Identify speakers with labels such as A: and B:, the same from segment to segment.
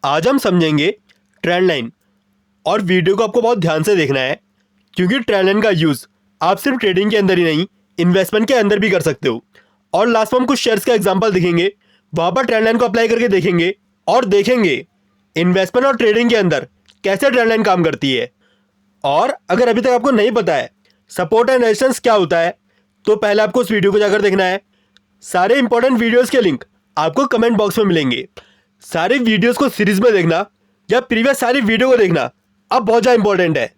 A: आज हम समझेंगे ट्रेंड लाइन। और वीडियो को आपको बहुत ध्यान से देखना है, क्योंकि ट्रेंड लाइन का यूज़ आप सिर्फ ट्रेडिंग के अंदर ही नहीं, इन्वेस्टमेंट के अंदर भी कर सकते हो। और लास्ट में हम कुछ शेयर्स का एग्जांपल देखेंगे, वहाँ पर ट्रेंड लाइन को अप्लाई करके देखेंगे और देखेंगे इन्वेस्टमेंट और ट्रेडिंग के अंदर कैसे ट्रेंड लाइन काम करती है। और अगर अभी तक आपको नहीं पता है सपोर्ट एंड रेजिस्टेंस क्या होता है, तो पहले आपको उस वीडियो को जाकर देखना है। सारे इंपॉर्टेंट वीडियोस के लिंक आपको कमेंट बॉक्स में मिलेंगे। सारे वीडियोस को सीरीज में देखना या प्रीवियस सारी वीडियो को देखना अब बहुत ज़्यादा इंपॉर्टेंट है,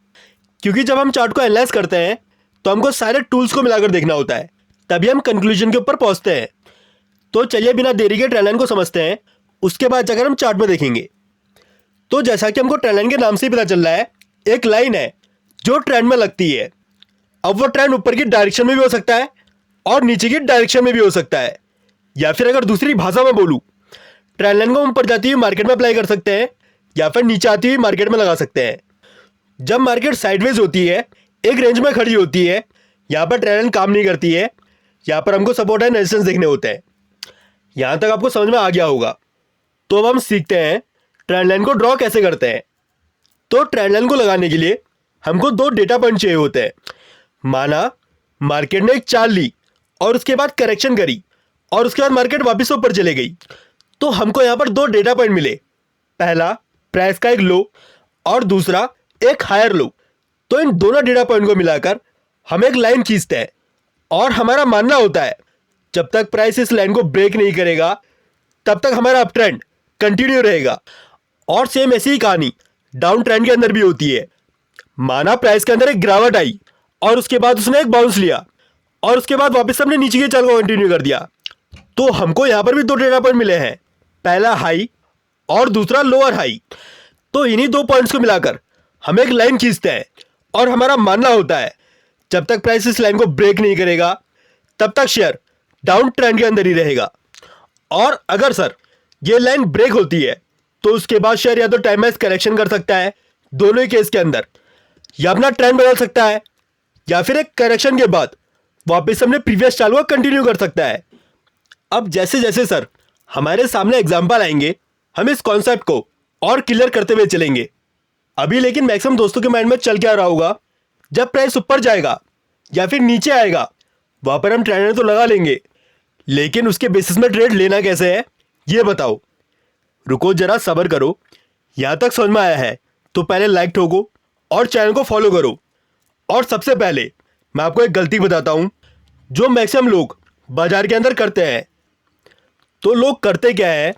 A: क्योंकि जब हम चार्ट को एनालाइज करते हैं तो हमको सारे टूल्स को मिलाकर देखना होता है, तभी हम कंक्लूजन के ऊपर पहुंचते हैं। तो चलिए बिना देरी के ट्रेंड लाइन को समझते हैं, उसके बाद जाकर हम चार्ट में देखेंगे। तो जैसा कि हमको ट्रेंड लाइन के नाम से ही पता चल रहा है, एक लाइन है जो ट्रेंड में लगती है। अब वो ट्रेंड ऊपर की डायरेक्शन में भी हो सकता है और नीचे की डायरेक्शन में भी हो सकता है, या फिर अगर दूसरी भाषा में बोलूँ, ट्रेंड लाइन को हम ऊपर जाती हुई मार्केट में अप्लाई कर सकते हैं या फिर नीचे आती हुई मार्केट में लगा सकते हैं। जब मार्केट साइडवेज होती है, एक रेंज में खड़ी होती है, यहाँ पर ट्रेंड लाइन काम नहीं करती है। यहाँ पर हमको सपोर्ट एंड रेजिस्टेंस देखने होते हैं। यहाँ तक आपको समझ में आ गया होगा। तो अब हम सीखते हैं ट्रेंड लाइन को ड्रॉ कैसे करते हैं। तो ट्रेंड लाइन को लगाने के लिए हमको दो डेटा पॉइंट चाहिए होते हैं। माना मार्केट ने एक चाल ली और उसके बाद करेक्शन करी और उसके बाद मार्केट वापस ऊपर चले गई, तो हमको यहाँ पर दो डेटा पॉइंट मिले। पहला प्राइस का एक लो और दूसरा एक हायर लो। तो इन दोनों डेटा पॉइंट को मिलाकर हम एक लाइन खींचते हैं और हमारा मानना होता है जब तक प्राइस इस लाइन को ब्रेक नहीं करेगा तब तक हमारा अप ट्रेंड कंटिन्यू रहेगा। और सेम ऐसी ही कहानी डाउन ट्रेंड के अंदर भी होती है। माना प्राइस के अंदर एक गिरावट आई और उसके बाद उसने एक बाउंस लिया और उसके बाद वापस हमने नीचे के चाल को कंटिन्यू कर दिया, तो हमको यहाँ पर भी दो डेटा पॉइंट मिले हैं, पहला हाई और दूसरा लोअर हाई। तो इन्हीं दो पॉइंट्स को मिलाकर हम एक लाइन खींचते हैं और हमारा मानना होता है जब तक प्राइस इस लाइन को ब्रेक नहीं करेगा तब तक शेयर डाउन ट्रेंड के अंदर ही रहेगा। और अगर सर ये लाइन ब्रेक होती है तो उसके बाद शेयर या तो टाइम वाइज करेक्शन कर सकता है, दोनों ही केस के अंदर, या अपना ट्रेंड बदल सकता है, या फिर एक करेक्शन के बाद वापस हमने प्रीवियस चाल को कंटिन्यू कर सकता है। अब जैसे जैसे सर हमारे सामने एग्जांपल आएंगे, हम इस कॉन्सेप्ट को और क्लियर करते हुए चलेंगे। अभी लेकिन मैक्सिमम दोस्तों के माइंड में चल क्या रहा होगा, जब प्राइस ऊपर जाएगा या फिर नीचे आएगा वहां पर हम ट्रेंड तो लगा लेंगे, लेकिन उसके बेसिस में ट्रेड लेना कैसे है ये बताओ। रुको जरा सब्र करो। यहाँ तक समझ में आया है तो पहले लाइक ठोको और चैनल को फॉलो करो। और सबसे पहले मैं आपको एक गलती बताता हूँ जो मैक्सिमम लोग बाजार के अंदर करते हैं। तो लोग करते क्या है,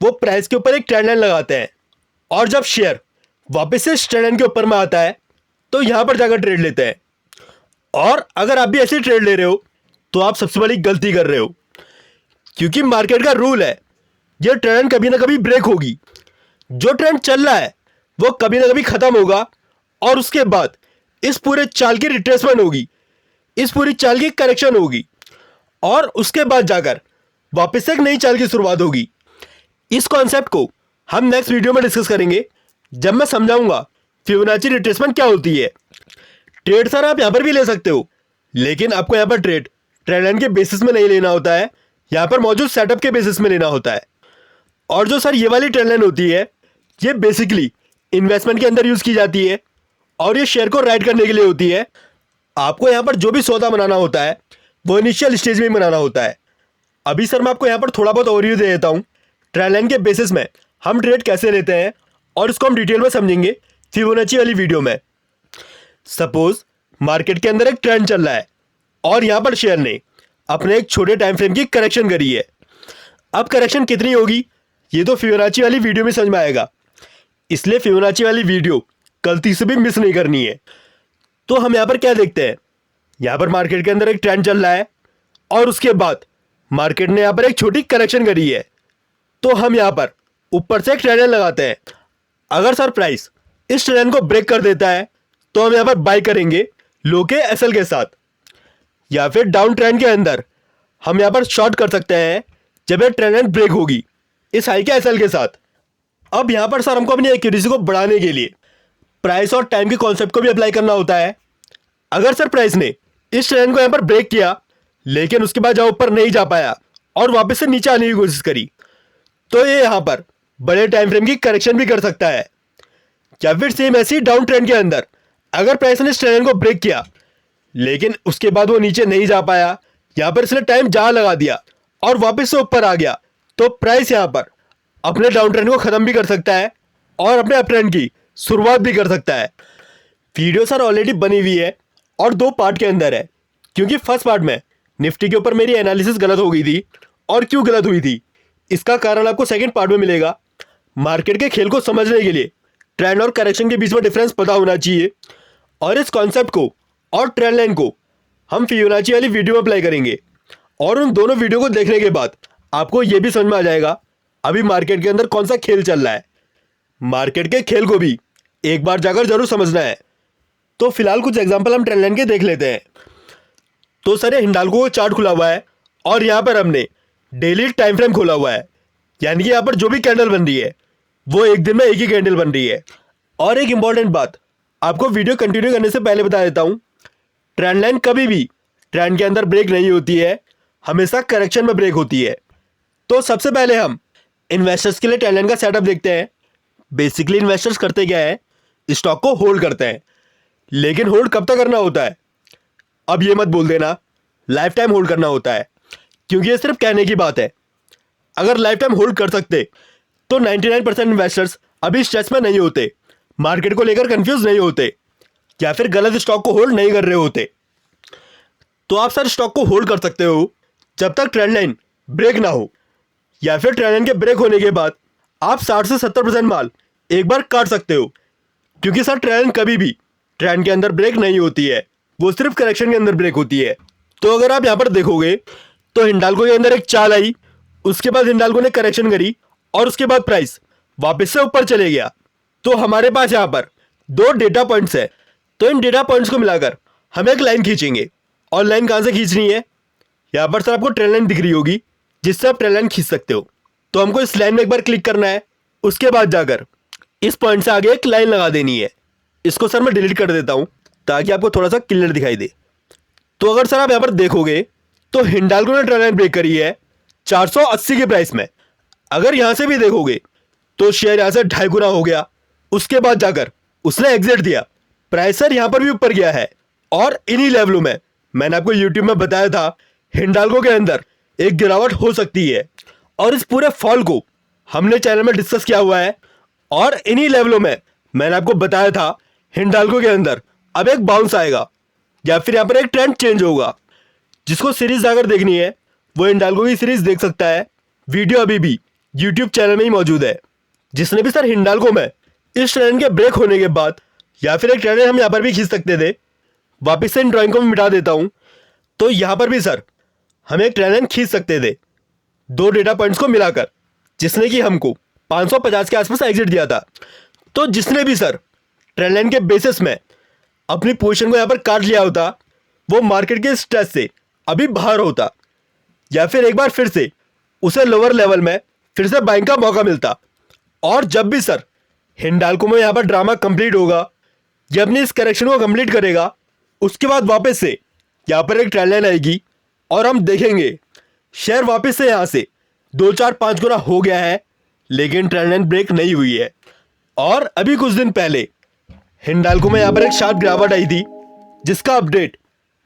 A: वो प्राइस के ऊपर एक ट्रेंड लाइन लगाते हैं और जब शेयर वापस से इस ट्रेंड लाइन के ऊपर में आता है तो यहाँ पर जाकर ट्रेड लेते हैं। और अगर आप भी ऐसे ट्रेड ले रहे हो तो आप सबसे बड़ी गलती कर रहे हो, क्योंकि मार्केट का रूल है ये ट्रेंड कभी ना कभी ब्रेक होगी। जो ट्रेंड चल रहा है वो कभी ना कभी खत्म होगा और उसके बाद इस पूरे चाल की रिट्रेसमेंट होगी, इस पूरी चाल की करेक्शन होगी और उसके बाद जाकर वापस से एक नई चाल की शुरुआत होगी। इस कॉन्सेप्ट को हम नेक्स्ट वीडियो में डिस्कस करेंगे, जब मैं समझाऊंगा फिबोनाची रिट्रेसमेंट क्या होती है। ट्रेड सर आप यहाँ पर भी ले सकते हो, लेकिन आपको यहाँ पर ट्रेड लाइन के बेसिस में नहीं लेना होता है, यहाँ पर मौजूद सेटअप के बेसिस में लेना होता है। और जो सर ये वाली ट्रेंड लाइन होती है ये बेसिकली इन्वेस्टमेंट के अंदर यूज़ की जाती है और ये शेयर को राइट करने के लिए होती है। आपको यहाँ पर जो भी सौदा बनाना होता है वो इनिशियल स्टेज में ही बनाना होता है। अभी सर मैं आपको यहाँ पर थोड़ा बहुत ओवरव्यू दे देता हूँ ट्रेंड लाइन के बेसिस में हम ट्रेड कैसे लेते हैं, और इसको हम डिटेल में समझेंगे फिबोनाची वाली वीडियो में। सपोज मार्केट के अंदर एक ट्रेंड चल रहा है और यहाँ पर शेयर ने अपने एक छोटे टाइम फ्रेम की करेक्शन करी है। अब करेक्शन कितनी होगी ये तो फिबोनाची वाली वीडियो में समझ में आएगा, इसलिए फिबोनाची वाली वीडियो गलती से भी मिस नहीं करनी है। तो हम यहाँ पर क्या देखते हैं, यहाँ पर मार्केट के अंदर एक ट्रेंड चल रहा है और उसके बाद मार्केट ने यहाँ पर एक छोटी करेक्शन करी है, तो हम यहाँ पर ऊपर से एक ट्रेंड लाइन लगाते हैं। अगर सर प्राइस इस ट्रेंड लाइन को ब्रेक कर देता है तो हम यहाँ पर बाय करेंगे लो के एसएल के साथ, या फिर डाउन ट्रेंड के अंदर हम यहाँ पर शॉर्ट कर सकते हैं जब ये ट्रेंड लाइन ब्रेक होगी इस हाई के एसएल के साथ। अब यहाँ पर सर हमको अपनी एक्यूरेसी को बढ़ाने के लिए प्राइस और टाइम के कॉन्सेप्ट को भी अप्लाई करना होता है। अगर सर प्राइस ने इस ट्रेंड को यहाँ पर ब्रेक किया लेकिन उसके बाद जहाँ ऊपर नहीं जा पाया और वापस से नीचे आने की कोशिश करी, तो ये यहाँ पर बड़े टाइम फ्रेम की करेक्शन भी कर सकता है। या फिर सेम ऐसी डाउन ट्रेंड के अंदर अगर प्राइस ने इस ट्रेंड को ब्रेक किया लेकिन उसके बाद वो नीचे नहीं जा पाया, यहाँ पर इसने टाइम जहां लगा दिया और वापस से ऊपर आ गया, तो प्राइस यहाँ पर अपने डाउन ट्रेंड को खत्म भी कर सकता है और अपने अप ट्रेंड की शुरुआत भी कर सकता है। वीडियो सर ऑलरेडी बनी हुई है और 2 पार्ट के अंदर है, क्योंकि फर्स्ट पार्ट में निफ्टी के ऊपर मेरी एनालिसिस गलत हो गई थी और क्यों गलत हुई थी इसका कारण आपको सेकंड पार्ट में मिलेगा। मार्केट के खेल को समझने के लिए ट्रेंड और करेक्शन के बीच में डिफरेंस पता होना चाहिए, और इस कॉन्सेप्ट को और ट्रेंड लाइन को हम फिबोनाची वाली वीडियो में अप्लाई करेंगे। और उन दोनों वीडियो को देखने के बाद आपको यह भी समझ में आ जाएगा अभी मार्केट के अंदर कौन सा खेल चल रहा है। मार्केट के खेल को भी एक बार जाकर जरूर समझना है। तो फिलहाल कुछ एग्जांपल हम ट्रेंड लाइन के देख लेते हैं। तो सर ये हिंडाल्को का चार्ट खुला हुआ है और यहाँ पर हमने डेली टाइम फ्रेम खोला हुआ है, यानी कि यहाँ पर जो भी कैंडल बन रही है वो एक दिन में एक ही कैंडल बन रही है। और एक इंपॉर्टेंट बात आपको वीडियो कंटिन्यू करने से पहले बता देता हूँ, ट्रेंड लाइन कभी भी ट्रेंड के अंदर ब्रेक नहीं होती है, हमेशा करेक्शन में ब्रेक होती है। तो सबसे पहले हम इन्वेस्टर्स के लिए ट्रेंड लाइन का सेटअप देखते हैं। बेसिकली इन्वेस्टर्स करते क्या है, स्टॉक को होल्ड करते हैं, लेकिन होल्ड कब तक करना होता है? अब ये मत बोल देना लाइफ टाइम होल्ड करना होता है, क्योंकि ये सिर्फ कहने की बात है। अगर लाइफ टाइम होल्ड कर सकते तो 99% इन्वेस्टर्स अभी स्ट्रेस में नहीं होते, मार्केट को लेकर कंफ्यूज नहीं होते, या फिर गलत स्टॉक को होल्ड नहीं कर रहे होते। तो आप सर स्टॉक को होल्ड कर सकते हो जब तक ट्रेंड लाइन ब्रेक ना हो, या फिर ट्रेंड लाइन के ब्रेक होने के बाद आप 60 से 70% माल एक बार काट सकते हो, क्योंकि सर ट्रेंड लाइन कभी भी ट्रेंड के अंदर ब्रेक नहीं होती है, वो सिर्फ करेक्शन के अंदर ब्रेक होती है। तो अगर आप यहाँ पर देखोगे तो हिंडाल्को के अंदर एक चाल आई, उसके बाद हिंडाल्को ने करेक्शन करी और उसके बाद प्राइस वापस से ऊपर चले गया। तो हमारे पास यहाँ पर 2 डेटा पॉइंट्स है, तो इन डेटा पॉइंट्स को मिलाकर हम एक लाइन खींचेंगे। और लाइन कहाँ से खींचनी है? यहाँ पर सर आपको ट्रेंड लाइन दिख रही होगी जिससे आप ट्रेंड लाइन खींच सकते हो। तो हमको इस लाइन में एक बार क्लिक करना है, उसके बाद जाकर इस पॉइंट से आगे एक लाइन लगा देनी है। इसको सर मैं डिलीट कर देता हूँ ताकि आपको थोड़ा सा क्लियर दिखाई दे। तो अगर सर आप यहाँ पर देखोगे तो हिंडाल्को ने ट्रेंड लाइन ब्रेक करी है 480 के प्राइस में। अगर यहाँ से भी देखोगे तो शेयर यहाँ से 2.5 गुना हो गया, उसके बाद जाकर उसने एग्जिट दिया, प्राइस सर यहाँ पर भी ऊपर गया है। और इन्हीं लेवलों में मैंने आपको यूट्यूब में बताया था हिंडाल्को के अंदर एक गिरावट हो सकती है, और इस पूरे फॉल को हमने चैनल में डिस्कस किया हुआ है। और इन्हीं लेवलों में मैंने आपको बताया था हिंडाल्को के अंदर अब एक बाउंस आएगा या फिर यहाँ पर एक ट्रेंड चेंज होगा। जिसको सीरीज अगर देखनी है वो हिंडाल्को की सीरीज देख सकता है, वीडियो अभी भी यूट्यूब चैनल में ही मौजूद है। जिसने भी सर हिंडाल्को में इस ट्रेंड के ब्रेक होने के बाद या फिर एक ट्रेंड हम यहाँ पर भी खींच सकते थे, वापिस से इन ड्राइंग को मैं मिटा देता हूँ। तो यहाँ पर भी सर हम एक ट्रेंड खींच सकते थे 2 डेटा पॉइंट्स को मिलाकर, जिसने कि हमको 550 के आसपास एग्जिट दिया था। तो जिसने भी सर ट्रेंड लाइन के बेसिस में अपनी पोजीशन को यहाँ पर काट लिया होता वो मार्केट के स्ट्रेस से अभी बाहर होता, या फिर एक बार फिर से उसे लोअर लेवल में फिर से बाइंग का मौका मिलता। और जब भी सर हिंडाल्को में यहाँ पर ड्रामा कंप्लीट होगा, ये अपनी इस करेक्शन को कंप्लीट करेगा, उसके बाद वापस से यहाँ पर एक ट्रेंड लाइन आएगी और हम देखेंगे शेयर वापस से यहाँ से 2 4 5 गुना हो गया है, लेकिन ट्रेंड लाइन ब्रेक नहीं हुई है। और अभी कुछ दिन पहले हिंडाल्को में यहाँ पर एक शार्प गिरावट आई थी, जिसका अपडेट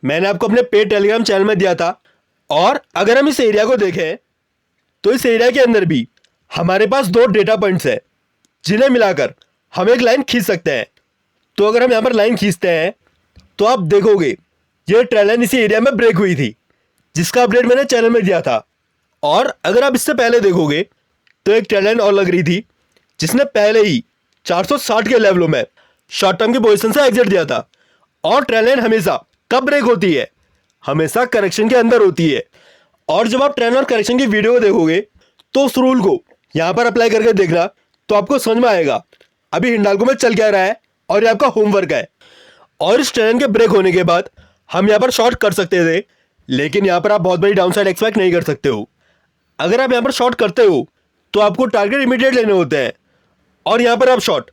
A: मैंने आपको अपने पेड टेलीग्राम चैनल में दिया था। और अगर हम इस एरिया को देखें तो इस एरिया के अंदर भी हमारे पास 2 डेटा पॉइंट्स है, जिन्हें मिलाकर हम एक लाइन खींच सकते हैं। तो अगर हम यहाँ पर लाइन खींचते हैं तो आप देखोगे ये ट्रेंड लाइन इसी एरिया में ब्रेक हुई थी, जिसका अपडेट मैंने चैनल में दिया था। और अगर आप इससे पहले देखोगे तो एक ट्रेंड लाइन और लग रही थी, जिसने पहले ही 460 के लेवलों में शॉर्ट टर्म की पोजीशन से एग्जिट दिया था। और ट्रेंड लाइन हमेशा कब ब्रेक होती है? हमेशा करेक्शन के अंदर होती है। और जब आप ट्रेंड और करेक्शन की वीडियो को देखोगे तो उस रूल को यहाँ पर अप्लाई करके देखना, तो आपको समझ में आएगा अभी हिंडाल्को में चल क्या रहा है और ये आपका होमवर्क है। और इस ट्रेंड के ब्रेक होने के बाद हम यहाँ पर शॉर्ट कर सकते थे, लेकिन यहाँ पर आप बहुत बड़ी डाउनसाइड एक्सपेक्ट नहीं कर सकते हो। अगर आप यहाँ पर शॉर्ट करते हो तो आपको टारगेट इमीडिएट लेने होते हैं, और यहाँ पर आप शॉर्ट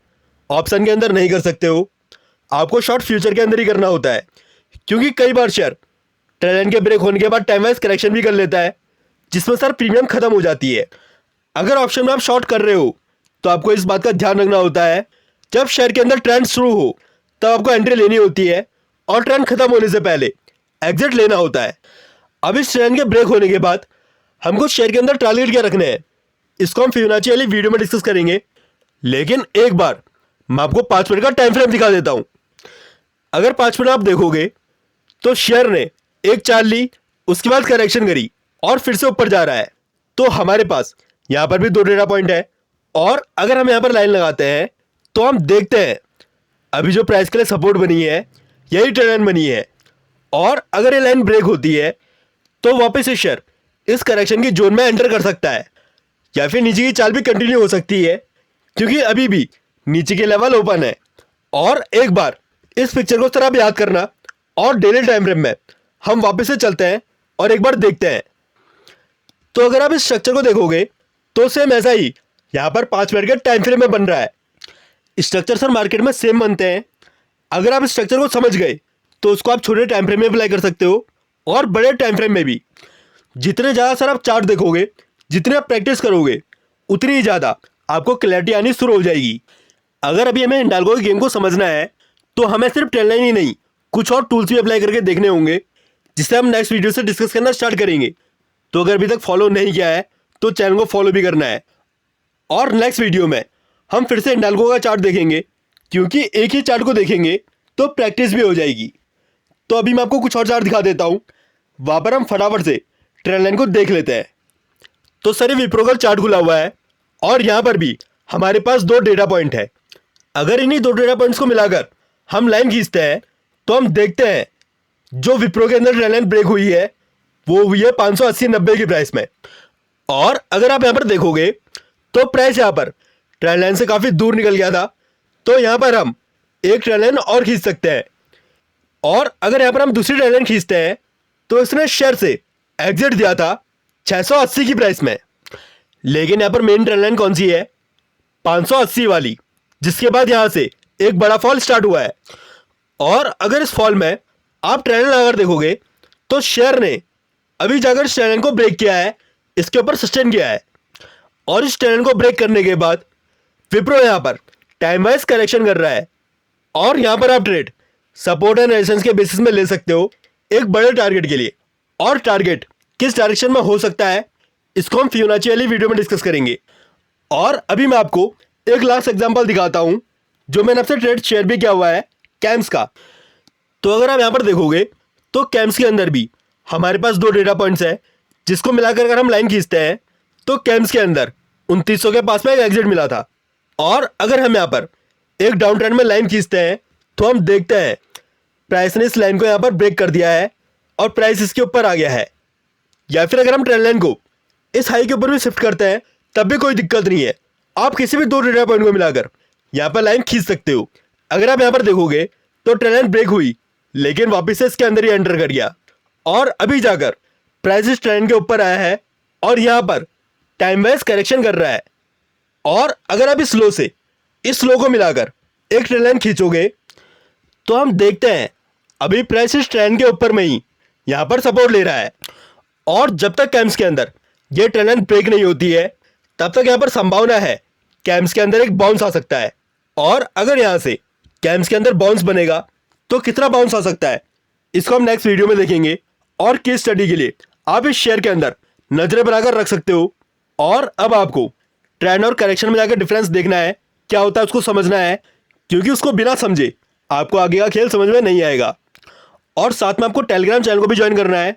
A: ऑप्शन के अंदर नहीं कर सकते हो, आपको शॉर्ट फ्यूचर के अंदर ही करना होता है। क्योंकि कई बार शेयर ट्रेंड लाइन के ब्रेक होने के बाद टाइम वाइज करेक्शन भी कर लेता है, जिसमें सर प्रीमियम खत्म हो जाती है। अगर ऑप्शन में आप शॉर्ट कर रहे हो तो आपको इस बात का ध्यान रखना होता है, जब शेयर के अंदर ट्रेंड शुरू हो तब आपको एंट्री लेनी होती है और ट्रेंड खत्म होने से पहले एग्जिट लेना होता है। अब इस ट्रेंड के ब्रेक होने के बाद हमको शेयर के अंदर टारगेट क्या रखने हैं, इसको हम फिबोनाची वाली वीडियो में डिस्कस करेंगे। लेकिन एक बार मैं आपको 5 मिनट का टाइम फ्रेम दिखा देता हूं। अगर 5 मिनट आप देखोगे तो शेयर ने एक चाल ली, उसके बाद करेक्शन करी और फिर से ऊपर जा रहा है। तो हमारे पास यहां पर भी 2 डेटा पॉइंट है और अगर हम यहां पर लाइन लगाते हैं तो हम देखते हैं अभी जो प्राइस के लिए सपोर्ट बनी है यही ट्रेंड लाइन बनी है, और अगर ये लाइन ब्रेक होती है तो वापस से शेयर इस करेक्शन की जोन में एंटर कर सकता है, या फिर नीचे की चाल भी कंटिन्यू हो सकती है क्योंकि अभी भी नीचे के लेवल ओपन है। और एक बार इस पिक्चर को सर आप याद करना और डेली टाइम फ्रेम में हम वापस से चलते हैं और एक बार देखते हैं। तो अगर आप इस स्ट्रक्चर को देखोगे तो सेम ऐसा ही यहाँ पर 5 मिनट के टाइम फ्रेम में बन रहा है। स्ट्रक्चर सर मार्केट में सेम बनते हैं। अगर आप इस स्ट्रक्चर को समझ गए तो उसको आप छोटे टाइम फ्रेम में अप्लाई कर सकते हो और बड़े टाइम फ्रेम में भी। जितने ज़्यादा सर आप चार्ट देखोगे, जितने आप प्रैक्टिस करोगे, उतनी ही ज़्यादा आपको क्लैरिटी आनी शुरू हो जाएगी। अगर अभी हमें हिंडाल्गो के गेम को समझना है तो हमें सिर्फ ट्रेंड लाइन ही नहीं, कुछ और टूल्स भी अप्लाई करके देखने होंगे, जिसे हम नेक्स्ट वीडियो से डिस्कस करना स्टार्ट करेंगे। तो अगर अभी तक फॉलो नहीं किया है तो चैनल को फॉलो भी करना है। और नेक्स्ट वीडियो में हम फिर से हिंडाल्गो का चार्ट देखेंगे, क्योंकि एक ही चार्ट को देखेंगे तो प्रैक्टिस भी हो जाएगी। तो अभी मैं आपको कुछ और चार्ट दिखा देता हूँ, वहाँ पर हम फटाफट से ट्रेंड लाइन को देख लेते हैं। तो सर ये विप्रो का चार्ट खुला हुआ है और यहाँ पर भी हमारे पास 2 डेटा पॉइंट है। अगर इन्हीं 2 डेटा पॉइंट्स को मिलाकर हम लाइन खींचते हैं तो हम देखते हैं जो विप्रो के अंदर ट्रेंड लाइन ब्रेक हुई है वो हुई है 580-90 की प्राइस में। और अगर आप यहाँ पर देखोगे तो प्राइस यहाँ पर ट्रेंड लाइन से काफ़ी दूर निकल गया था, तो यहाँ पर हम एक ट्रेंड लाइन और खींच सकते हैं। और अगर यहाँ पर हम दूसरी ट्रेंड लाइन खींचते हैं तो इसने शेयर से एग्जिट दिया था 680 की प्राइस में। लेकिन यहाँ पर मेन ट्रेंड लाइन कौन सी है, 580 वाली, जिसके बाद यहाँ से एक बड़ा फॉल स्टार्ट हुआ है। और अगर इस फॉल में आप ट्रेंड लाइन अगर देखोगे तो शेयर ने अभी जाकर इस ट्रेंड लाइन को ब्रेक किया है, इसके ऊपर सस्टेन किया है। और इस ट्रेंड को ब्रेक करने के बाद विप्रो यहाँ पर टाइम वाइज करेक्शन कर रहा है और यहाँ पर आप ट्रेड सपोर्ट एंड रेजिस्टेंस के बेसिस में ले सकते हो एक बड़े टारगेट के लिए। और टारगेट किस डायरेक्शन में हो सकता है इसको हम फिबोनाची वाली वीडियो में डिस्कस करेंगे। और अभी मैं आपको एक लास्ट एग्जांपल दिखाता हूं जो मैंने आपसे ट्रेड शेयर भी किया हुआ है कैम्स का। तो अगर आप यहाँ पर देखोगे तो कैम्स के अंदर भी हमारे पास 2 डेटा पॉइंट्स है, जिसको मिलाकर अगर हम लाइन खींचते हैं तो कैम्स के अंदर 2900 के पास में एक एग्जिट मिला था। और अगर हम यहाँ पर एक डाउन ट्रेंड में लाइन खींचते हैं तो हम देखते हैं प्राइस ने इस लाइन को यहाँ पर ब्रेक कर दिया है और प्राइस इसके ऊपर आ गया है। या फिर अगर हम ट्रेंड लाइन को इस हाई के ऊपर भी शिफ्ट करते हैं तब भी कोई दिक्कत नहीं है, आप किसी भी 2 डेटा पॉइंट को मिलाकर यहाँ पर लाइन खींच सकते हो। अगर आप यहाँ पर देखोगे तो ट्रेंड लाइन ब्रेक हुई लेकिन वापस से इसके अंदर ही एंटर कर गया और अभी जाकर प्राइस इस ट्रेंड के ऊपर आया है और यहाँ पर टाइम वाइज करेक्शन कर रहा है। और अगर आप इस लो से इस लो को मिलाकर एक ट्रेंड लाइन खींचोगे तो हम देखते हैं अभी प्राइस इस ट्रेंड के ऊपर में ही यहाँ पर सपोर्ट ले रहा है। और जब तक कैम्स के अंदर ये ट्रेंड लाइन ब्रेक नहीं होती है तब तक यहाँ पर संभावना है कैम्स के अंदर एक बाउंस आ सकता है। और अगर यहाँ से कैम्स के अंदर बाउंस बनेगा तो कितना बाउंस आ सकता है इसको हम नेक्स्ट वीडियो में देखेंगे। और केस स्टडी के लिए आप इस शेयर के अंदर नजरें बनाकर रख सकते हो। और अब आपको ट्रेंड और करेक्शन में जाकर डिफरेंस देखना है, क्या होता है उसको समझना है, क्योंकि उसको बिना समझे आपको आगे का खेल समझ में नहीं आएगा। और साथ में आपको टेलीग्राम चैनल को भी ज्वाइन करना है।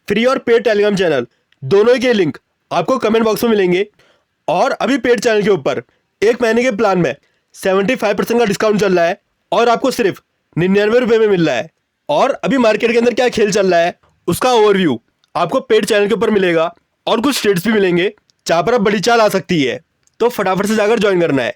A: फ्री और पेड टेलीग्राम चैनल दोनों ही के लिंक आपको कमेंट बॉक्स में मिलेंगे। और अभी पेड चैनल के ऊपर 1 महीने के प्लान में 75% का डिस्काउंट चल रहा है और आपको सिर्फ 99 रुपये में मिल रहा है। और अभी मार्केट के अंदर क्या खेल चल रहा है उसका ओवरव्यू आपको पेड चैनल के ऊपर मिलेगा और कुछ ट्रेड्स भी मिलेंगे जहाँ पर अब बड़ी चाल आ सकती है। तो फटाफट से जाकर ज्वाइन करना है।